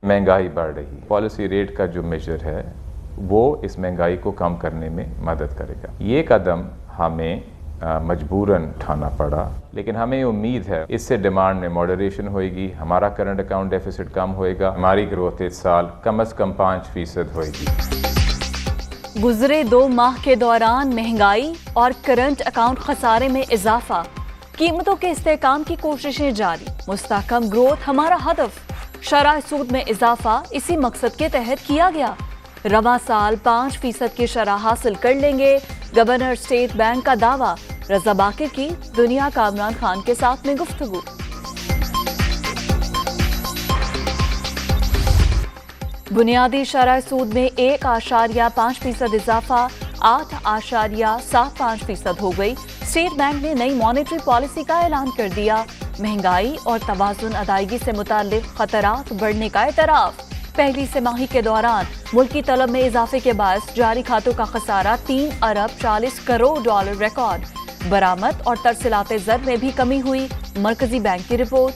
महंगाई बढ़ रही। पॉलिसी रेट का जो मेजर है वो इस महंगाई को कम करने में मदद करेगा। ये कदम हमें मजबूरन उठाना पड़ा, लेकिन हमें उम्मीद है इससे डिमांड में मॉडरेशन होएगी, हमारा करंट अकाउंट डेफिसिट कम होएगा, हमारी ग्रोथ इस साल कम से कम 5% होएगी। गुजरे 2 माह के दौरान महंगाई और करंट अकाउंट खसारे में इजाफा, कीमतों के इस्तेहकाम की कोशिशें जारी, मुस्तहकम ग्रोथ हमारा हदफ, शरह सूद में इजाफा इसी मकसद के तहत किया गया। रवा साल 5% की शरह हासिल कर लेंगे, गवर्नर स्टेट बैंक का दावा। रजा बाकिर की दुनिया का इमरान खान के साथ में गुफ्तगू। बुनियादी शरह सूद में 1.5% इजाफा 8.75% हो गई। स्टेट बैंक ने नई मॉनेटरी पॉलिसी का ऐलान कर दिया। महंगाई और तवाज़ुन अदायगी से मुताल्लिक खतरात बढ़ने का एतराफ। पहली तिमाही के दौरान मुल्की तलब में इजाफे के बायस जारी खातों का खसारा 3 अरब 40 करोड़ डॉलर रिकॉर्ड। बरामद और तरसीलात ज़र में भी कमी हुई, मरकजी बैंक की रिपोर्ट।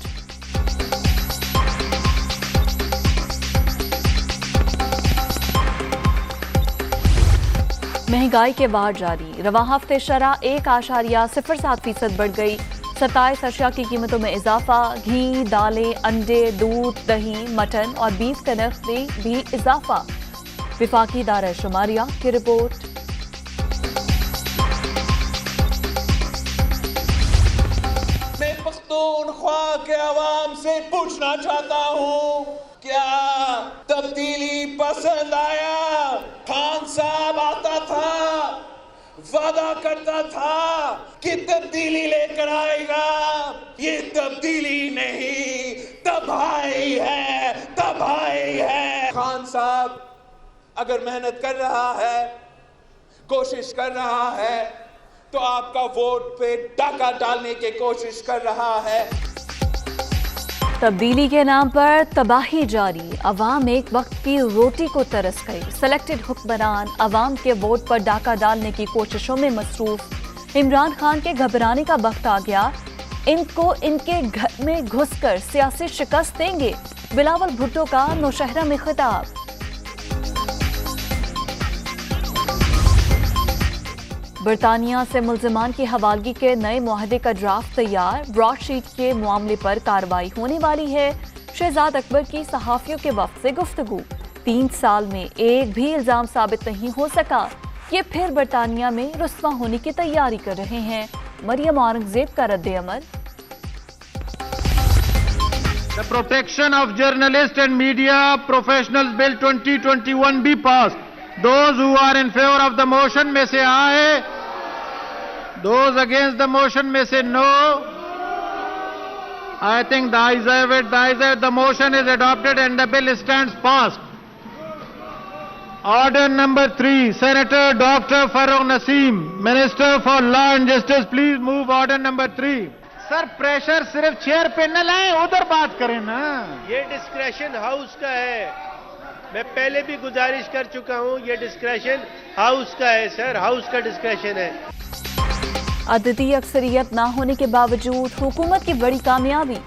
महंगाई के बाद जारी, रवा हफ्ते शरह 1.07% बढ़ गई। 27 अशिया की कीमतों में इजाफा, घी, दालें, अंडे, दूध, दही, मटन और बीफ के नर्ख में भी इजाफा। विफाकी दायरा शुमारिया की रिपोर्ट। मैं पख्तूनख्वा के अवाम से पूछना चाहता हूँ, क्या तब्दीली पसंद आया? खान साहब आता था, वादा करता था कि तब्दीली लेकर आएगा। ये तब्दीली नहीं, तबाही है, तबाही है। खान साहब अगर मेहनत कर रहा है, कोशिश कर रहा है, तो आपका वोट पे डाका डालने की कोशिश कर रहा है। तब्दीली के नाम पर तबाही जारी, अवाम एक वक्त की रोटी को तरस गई। सेलेक्टेड हुक्मरान अवाम के वोट पर डाका डालने की कोशिशों में मसरूफ। इमरान खान के घबराने का वक्त आ गया, इनको इनके घर में घुसकर सियासी शिकस्त देंगे। बिलावल भुट्टो का नौशहरा में खिताब। बरतानिया से मुल्जिमान की हवालगी के नए मुआहदे का ड्राफ्ट तैयार, ब्रॉडशीट के मामले पर कार्रवाई होने वाली है। शहजाद अकबर की सहाफियों के वक्त से गुफ्तगू। 3 साल में एक भी इल्जाम साबित नहीं हो सका, ये फिर बरतानिया में रुस्वा होने की तैयारी कर रहे हैं। मरियम औरंगजेब का रद्द अमल। The Protection of Journalists and Media Professionals Bill 2021 be passed. Those who are in favor of the motion may say aye. Those against the motion may say no. I think the ayes have it. The ayes have it. The motion is adopted and the bill stands passed. Order number 3, Senator Dr. Farooq Naseem, Minister for Law and Justice, please move order number 3. Sir pressure सिर्फ chair पे न लाएं, उधर बात करें ना। ये discretion house का है, मैं पहले भी गुजारिश कर चुका हूं, ये डिस्क्रेशन हाउस का है सर, हाउस का डिस्क्रेशन है। अददी अक्सरियत ना होने के बावजूद हुकूमत की बड़ी कामयाबी,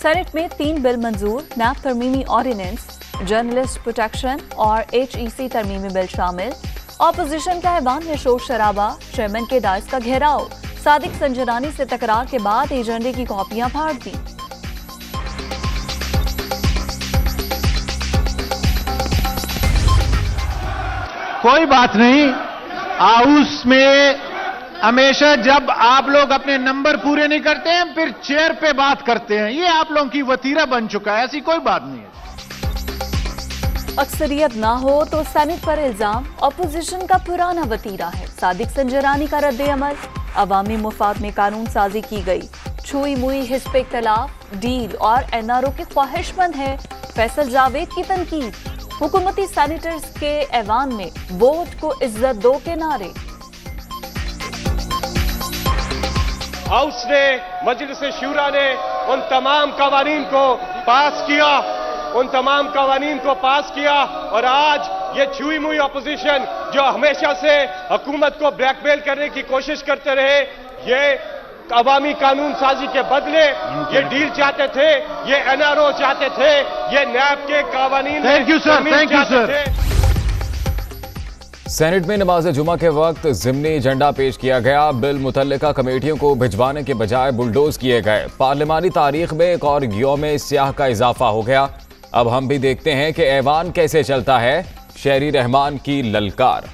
सेनेट में 3 बिल मंजूर, नैब तरमीमी ऑर्डिनेंस, जर्नलिस्ट प्रोटेक्शन और HEC तरमीमी बिल शामिल। ऑपोजिशन का ऐवान में शोर शराबा, चेयरमैन के डाइस का घेराव, सादिक संजरानी से तकरार के बाद एजेंडे की कॉपियां फाड़ दी। कोई बात नहीं, हाउस में हमेशा जब आप लोग अपने नंबर पूरे नहीं करते हैं फिर चेयर पे बात करते हैं, ये आप लोगों की वतीरा बन चुका है, ऐसी कोई बात नहीं है। अक्सरियत ना हो तो सेनेट पर इल्जाम ऑपोजिशन का पुराना वतीरा है। सादिक संजरानी का रद्द अमल, अवामी मुफाद में कानून साजी की गई, छुई मुई हिस्ब इख्तलाफ, डील और NRO की ख्वाहिशमंद है। फैसल जावेद की तनकीद, हुकूमती सैनिटर्स के ऐवान में वोट को इज्जत दो के नारे। हाउस ने, मजलिस शूरा ने उन तमाम कवानीन को पास किया, उन तमाम कवानीन को पास किया और आज ये छुई मुई अपोजिशन जो हमेशा से हुकूमत को ब्लैकमेल करने की कोशिश करते रहे, ये अवामी कानून साजी के बदले ये डील चाहते थे, ये एनआरओ चाहते थे, ये नैब के कानून थैंक यू सर। सेनेट में नमाज जुमा के वक्त ज़िमनी झंडा पेश किया गया। बिल मुतल्लिका कमेटियों को भिजवाने के बजाय बुलडोज किए गए। पार्लिमानी तारीख में एक और यौम स्याह का इजाफा हो गया। अब हम भी देखते हैं कि ऐवान कैसे चलता है। शहरी रहमान की ललकार।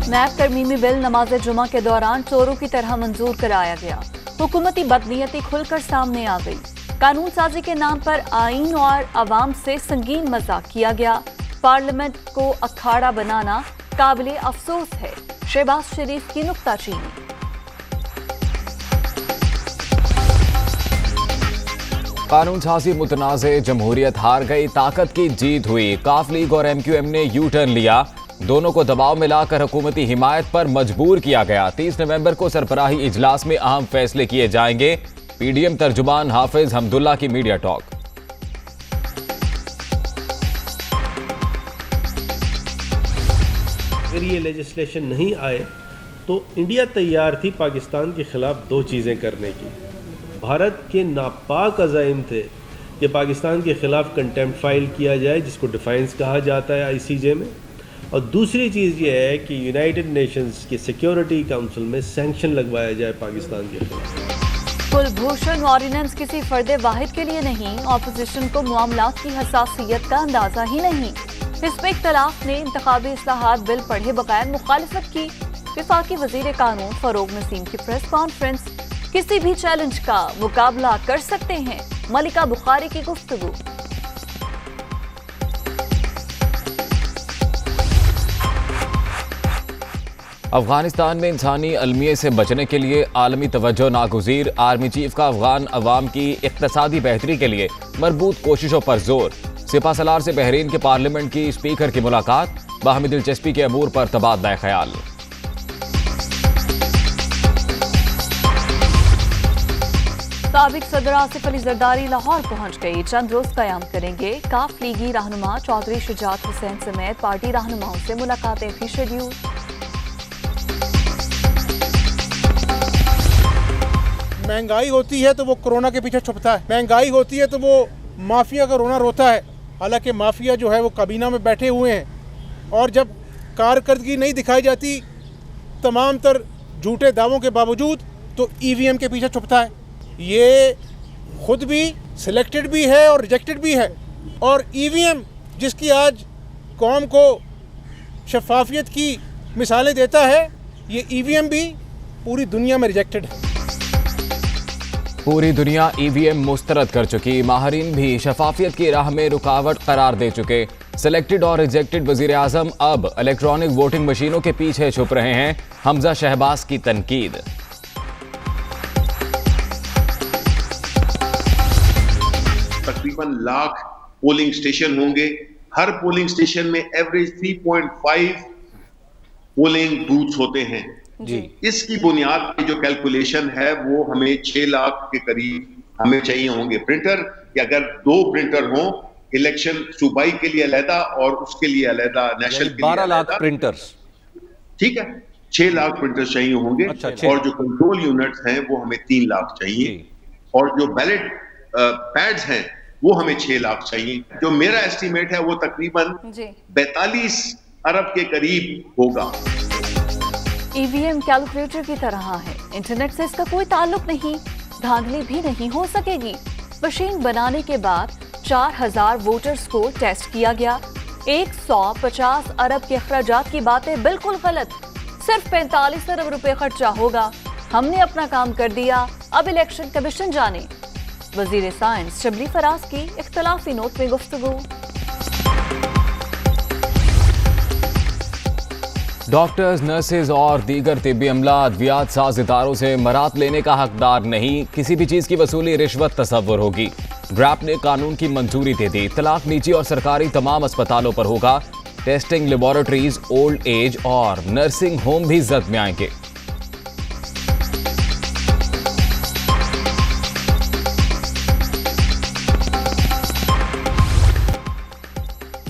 नैब तरमीमी बिल नमाज जुमा के दौरान चोरों की तरह मंजूर कराया गया। हुकूमती बदनीयती खुलकर सामने आ गई। कानून साजी के नाम पर आईन और अवाम से संगीन मजाक किया गया। पार्लियामेंट को अखाड़ा बनाना काबिले अफसोस है। शहबाज शरीफ की नुक्ताचीनी। कानून साजी मुतनाज़े, जमहूरियत हार गई, ताकत की जीत हुई। काफ लीग और MQM ने यू टर्न लिया। दोनों को दबाव में लाकर हुकूमती हिमायत पर मजबूर किया गया। 30 नवंबर को सरबराही इजलास में अहम फैसले किए जाएंगे। PDM तर्जुमान हाफिज हमदुल्ला की मीडिया टॉक। अगर ये लेजिस्लेशन नहीं आए तो इंडिया तैयार थी पाकिस्तान के खिलाफ दो चीज़ें करने की। भारत के नापाक अज़ाइम थे कि पाकिस्तान के खिलाफ कंटेम्प्ट फाइल किया जाए, जिसको डिफेंस कहा जाता है ICJ में, और दूसरी चीज़ ये है कि यूनाइटेड नेशंस के सिक्योरिटी काउंसिल में सैंक्शन लगवाया जाए पाकिस्तान के खिलाफ। कुलभूषण ऑर्डिनेंस किसी फर्दे वाहिद के लिए नहीं। ऑपोजिशन को मामलात की हसासियत का अंदाजा ही नहीं। हिस्ब इख्तलाफ ने इंतखाबी इस्लाहात बिल पढ़े बगैर मुखालिफत की। वफाकी वजीर कानून फरोग नसीम की प्रेस कॉन्फ्रेंस। किसी भी चैलेंज का मुकाबला कर सकते हैं, मलिका बुखारी की गुफ्तगू। अफगानिस्तान में इंसानी अलमिये से बचने के लिए आलमी तवज्जो नागुज़ीर। आर्मी चीफ का अफगान अवाम की इक़्तिसादी बेहतरी के लिए मरबूत कोशिशों पर जोर। सिपा सलार से बहरीन के पार्लियामेंट की स्पीकर की मुलाकात। बाहमी दिलचस्पी के अमूर पर तबादला ख्याल। साबिक सदर आसिफ अली जरदारी लाहौर पहुंच गई। चंद रोज कयाम करेंगे। काफ लीगी रहनुमा चौधरी शुजात हुसैन समेत पार्टी रहनुमाओं से मुलाकातें भी शेड्यूल। महंगाई होती है तो वो कोरोना के पीछे छुपता है, महंगाई होती है तो वो माफिया का रोना रोता है। हालांकि माफिया जो है वो काबीना में बैठे हुए हैं और जब कारकर्दगी नहीं दिखाई जाती तमाम तर झूठे दावों के बावजूद तो EVM के पीछे छुपता है। ये खुद भी सिलेक्टेड भी है और रिजेक्टेड भी है। और EVM जिसकी आज कौम को शफाफियत की मिसालें देता है, ये EVM भी पूरी दुनिया में रिजेक्टेड है। पूरी दुनिया EVM मुस्तरद कर चुकी। माहरीन भी शफाफियत की राह में रुकावट करार दे चुके। सिलेक्टेड और रिजेक्टेड वजीर आजम अब इलेक्ट्रॉनिक वोटिंग मशीनों के पीछे छुप रहे हैं। हमजा शहबाज की तनकीद। तकरीबन लाख पोलिंग स्टेशन होंगे। हर पोलिंग स्टेशन में एवरेज 3.5 पोलिंग बूथ्स होते हैं जी। इसकी बुनियाद पे जो कैलकुलेशन है वो हमें 6 लाख के करीब हमें चाहिए होंगे प्रिंटर, कि अगर 2 प्रिंटर हों, इलेक्शन सूबाई के लिए अलहदा और उसके लिए अलहदा, नेशनल के लिए 12 लाख प्रिंटर्स, ठीक है, 6 लाख प्रिंटर्स चाहिए होंगे। और जो कंट्रोल यूनिट्स हैं वो हमें 3 लाख चाहिए और जो बैलेट पैड्स हैं वो हमें 6 लाख चाहिए। जो मेरा एस्टीमेट है वो तकरीबन 42 अरब के करीब होगा। EVM कैलकुलेटर की तरह है। इंटरनेट से इसका कोई ताल्लुक नहीं, धांधली भी नहीं हो सकेगी। मशीन बनाने के बाद 4000 वोटर्स को टेस्ट किया गया। 150 अरब के अखराजात की बातें बिल्कुल गलत। सिर्फ 45 अरब रुपए खर्चा होगा। हमने अपना काम कर दिया, अब इलेक्शन कमीशन जाने। वजीर साइंस शबली फराज की इख्तलाफी नोट में गुफ्तगू। डॉक्टर्स, नर्सेज और दीगर तिब्बी अमला अद्वियात साज इदारों से मरात लेने का हकदार नहीं। किसी भी चीज की वसूली रिश्वत तस्वर होगी। ड्रैप ने कानून की मंजूरी दे दी। तलाक निजी और सरकारी तमाम अस्पतालों पर होगा। टेस्टिंग लेबोरेटरीज, ओल्ड एज और नर्सिंग होम भी जद में आएंगे।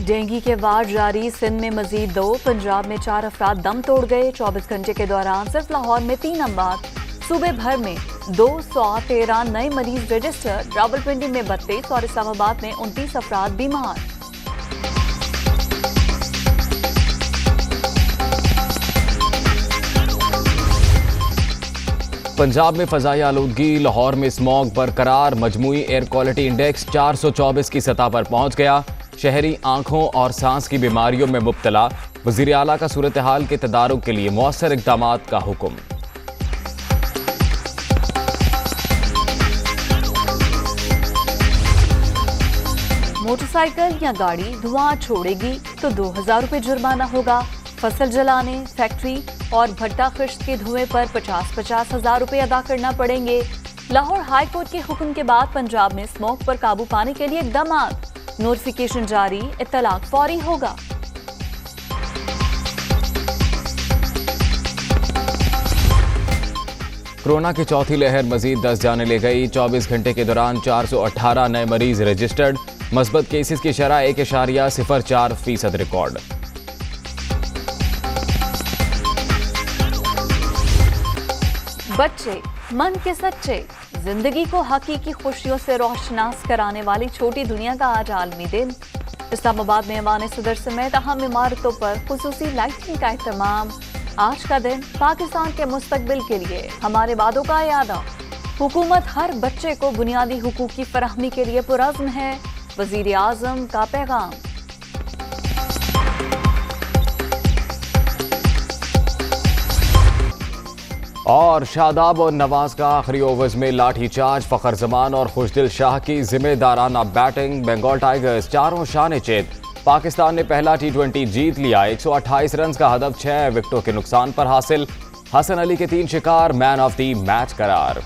डेंगू के वार जारी, सिंध में मजीद 2, पंजाब में 4 अफराद दम तोड़ गए। 24 घंटे के दौरान सिर्फ लाहौर में 3 अमवात। सूबे भर में 213 नए मरीज रजिस्टर्ड। रावलपिंडी में 32 और इस्लामाबाद में 29 अफराद बीमार। पंजाब में फजाई आलूदगी, लाहौर में स्मॉग बरकरार। मजमूई एयर क्वालिटी इंडेक्स 424 की सतह पर पहुंच गया। शहरी आंखों और सांस की बीमारियों में मुब्तला। वज़ीर आला का सूरत हाल के तदारुक के लिए मौसर इक़दामात का हुक्म। मोटरसाइकिल या गाड़ी धुआं छोड़ेगी तो 2000 रुपये जुर्माना होगा। फसल जलाने, फैक्ट्री और भट्टा खश्त के धुएं पर 50-50 हज़ार रुपये अदा करना पड़ेंगे। लाहौर हाई कोर्ट के हुक्म के बाद पंजाब में स्मोक पर काबू पाने के लिए इक़दामात। नोटिफिकेशन जारी, इत्तलाक फौरी होगा। कोरोना की चौथी लहर मजीद 10 जाने ले गई। 24 घंटे के दौरान 418 नए मरीज रजिस्टर्ड। मस्बत केसेस की शरह 1.04% रिकॉर्ड। बच्चे मन के सच्चे, जिंदगी को हकीकी खुशियों से रोशनास कराने वाली छोटी दुनिया का आज आलमी दिन। इस्लामाबाद में ऐवान सदर समेत अहम इमारतों पर खुसूसी लाइटिंग का एहतमाम। आज का दिन पाकिस्तान के मुस्तकबिल के लिए हमारे वादों का यादा। हुकूमत हर बच्चे को बुनियादी हुकूक की फराहमी के लिए पुरज़्म है। वज़ीर आज़म का पैगाम। और शादाब और नवाज का आखिरी ओवर्स में लाठीचार्ज। फखर जमान और खुशदिल शाह की जिम्मेदाराना बैटिंग। बंगाल टाइगर्स चारों शान चेत। पाकिस्तान ने पहला T20 जीत लिया। 128 रन का हदफ 6 विकेटों के नुकसान पर हासिल। हसन अली के 3 शिकार, मैन ऑफ द मैच करार।